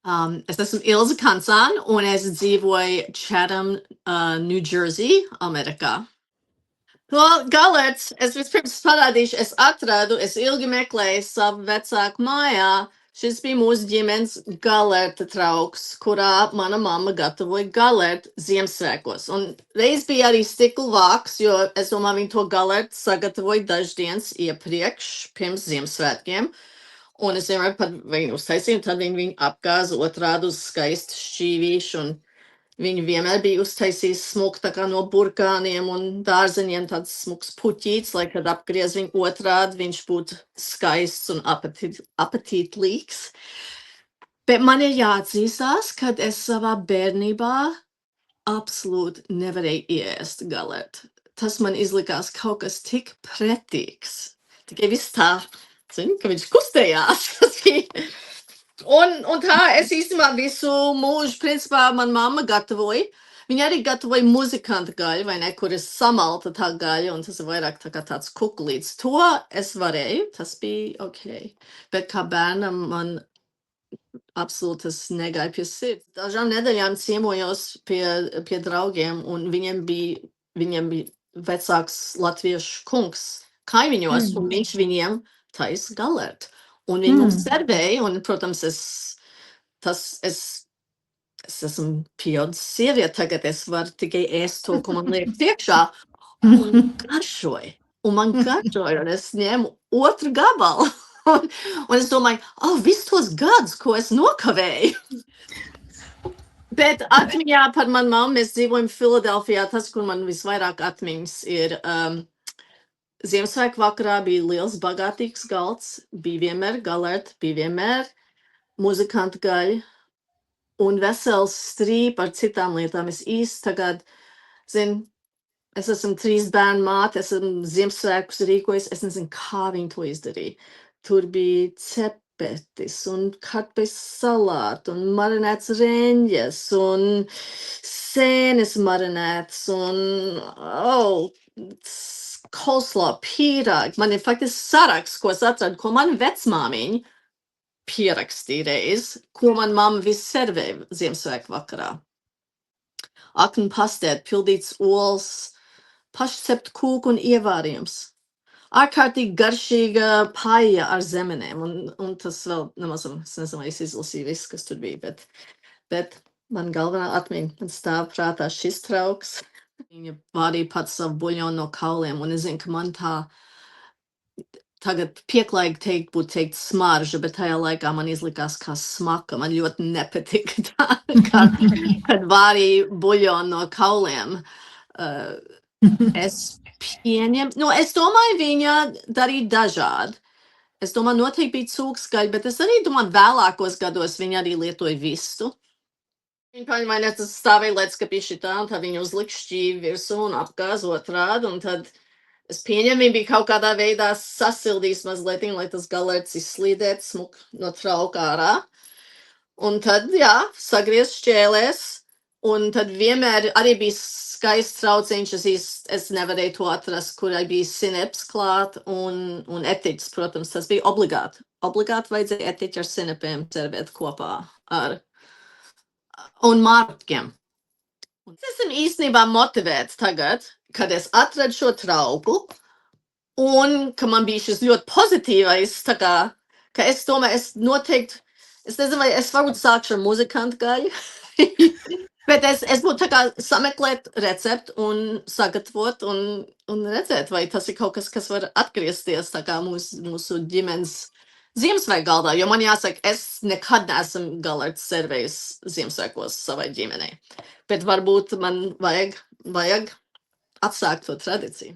Es esmu Ilze Kansāne, un es dzīvoju Chatham, New Jersey, Amerikā. Galerts, es vispirms parādīšu, es atradu, es ilgi meklēju savu vecāku mājā. Šis bija mūsu ģimenes galerta trauks, kurā mana mamma gatavoja galertu Ziemassvētkos. Un reiz bija arī stikla vāks, jo es domāju, viņi to galertu sagatavoja dažas dienas iepriekš, pirms Ziemassvētkiem. Un es vienmēr par viņu uztaisīju, un tad viņi apgāza otrādi uz skaistu šķīvīšu, un viņi vienmēr bija uztaisījis smuku tā kā no burkāniem un dārzeņiem tāds smuks puķīts, lai kad apgriez viņu otrādi, viņš būtu skaists un apetītlīgs. Bet man ir jāatzīstās, kad es savā bērnībā absolūti nevarēju ieēst galertu. Tas man izlikās kaut kas tik pretīgs. Tikai viss tā, zini, ka viņš kustējās. Un tā es īstenībā visu mūžu, principā, man mamma gatavoja. Viņa arī gatavoja muzikanta gaļu, vai ne, kur ir samalta tā gaļa, un tas ir vairāk tā kā tāds kukulīts. To es varēju, tas bija ok. Bet kā bērnam man absolūti tas negāja pie sirds. Dažām nedēļām ciemojos pie draugiem, un viņiem bija vecāks latviešu kungs kaimiņos, un viņš viņiem taisa galertu. Un viņi mums servēja, un, protams, es esmu pieaudzis sieviete, tagad es varu tikai ēst to, ko man liek priekšā, un garšoja. Un man garšoja, un es ņēmu otru gabalu. Un es domāju, visus tos gadus, ko es nokavēju. Bet atmiņā par manu mammu, mēs dzīvojam Filadelfijā, tas, kur man visvairāk atmiņas ir, Ziemassvētku vakarā bija liels bagātīgs galds, bija vienmēr galerta, bija vienmēr muzikanta gaļa un vesels strīpa ar citām lietām. Es īsti tagad, es esmu 3 bērnu māte, esmu Ziemassvētkus rīkojis, es nezinu, kā viņi to izdarīja. Tur bija cepetis un kartupeļu salāti un marinēts reņģes un sēnes marinēts un, coleslaw, pīrāgi. Man ir faktiski saraksts, ko es atradu, ko man vecmāmiņa pierakstīja reiz, ko man mamma visu servēja Ziemassvētku vakarā. Aknu pastēt, pildīts olas, pašcept kūku un ievārījums. Ārkārtīgi garšīga paja ar zemenēm, un tas vēl nemazam, es nezinu, vai es izlasīju visu, kas tur bija, bet man galvenā atmiņa, man stāv prātā šis trauks. Viņa vārīja pats savu buļļonu no kauliem, un es zinu, ka man tā tagad pieklājīgi būtu teikt smarža, bet tajā laikā man izlikās kā smaka. Man ļoti nepatika tā, kad vārīja buļļonu no kauliem. Es pieņemu, es domāju, viņa darīja dažādi. Es domāju, noteikti bija cūksgaļa, bet es arī domāju, vēlākos gados viņa arī lietoja vistu. Viņa paņemāja, tas stāvēja leckapi šitā, un tad viņa uzlika šķīvi virsū un apgāz otrādi, un tad es pieņemu, viņa bija kaut kādā veidā sasildījis mazliet, lai tas galerts izslīdēt smuk no trauka ārā. Un tad, sagriez šķēlēs, un tad vienmēr arī bija skaists trauciņš, es nevarēju to atrast, kurai bija sineps klāt, un etiķis, protams, tas bija obligāti. Obligāti vajadzēja etiķi ar sinepiem servēt kopā ar un mārķiem. Es esmu īstenībā motivēts tagad, kad es atradu šo trauku, un ka man bija šis ļoti pozitīvais, tā kā, ka es domāju, es noteikti, es nezinu, vai es varbūt sākšu ar muzikantu gaļu, bet es būtu tā kā sameklēt receptu un sagatavot un redzēt, vai tas ir kaut kas, kas var atgriezties tā kā mūsu ģimenes Ziemassvētku galdā, jo man jāsaka, es nekad neesmu galertu servējis Ziemassvētkos savai ģimenei. Bet varbūt man vajag atsākt to tradīciju.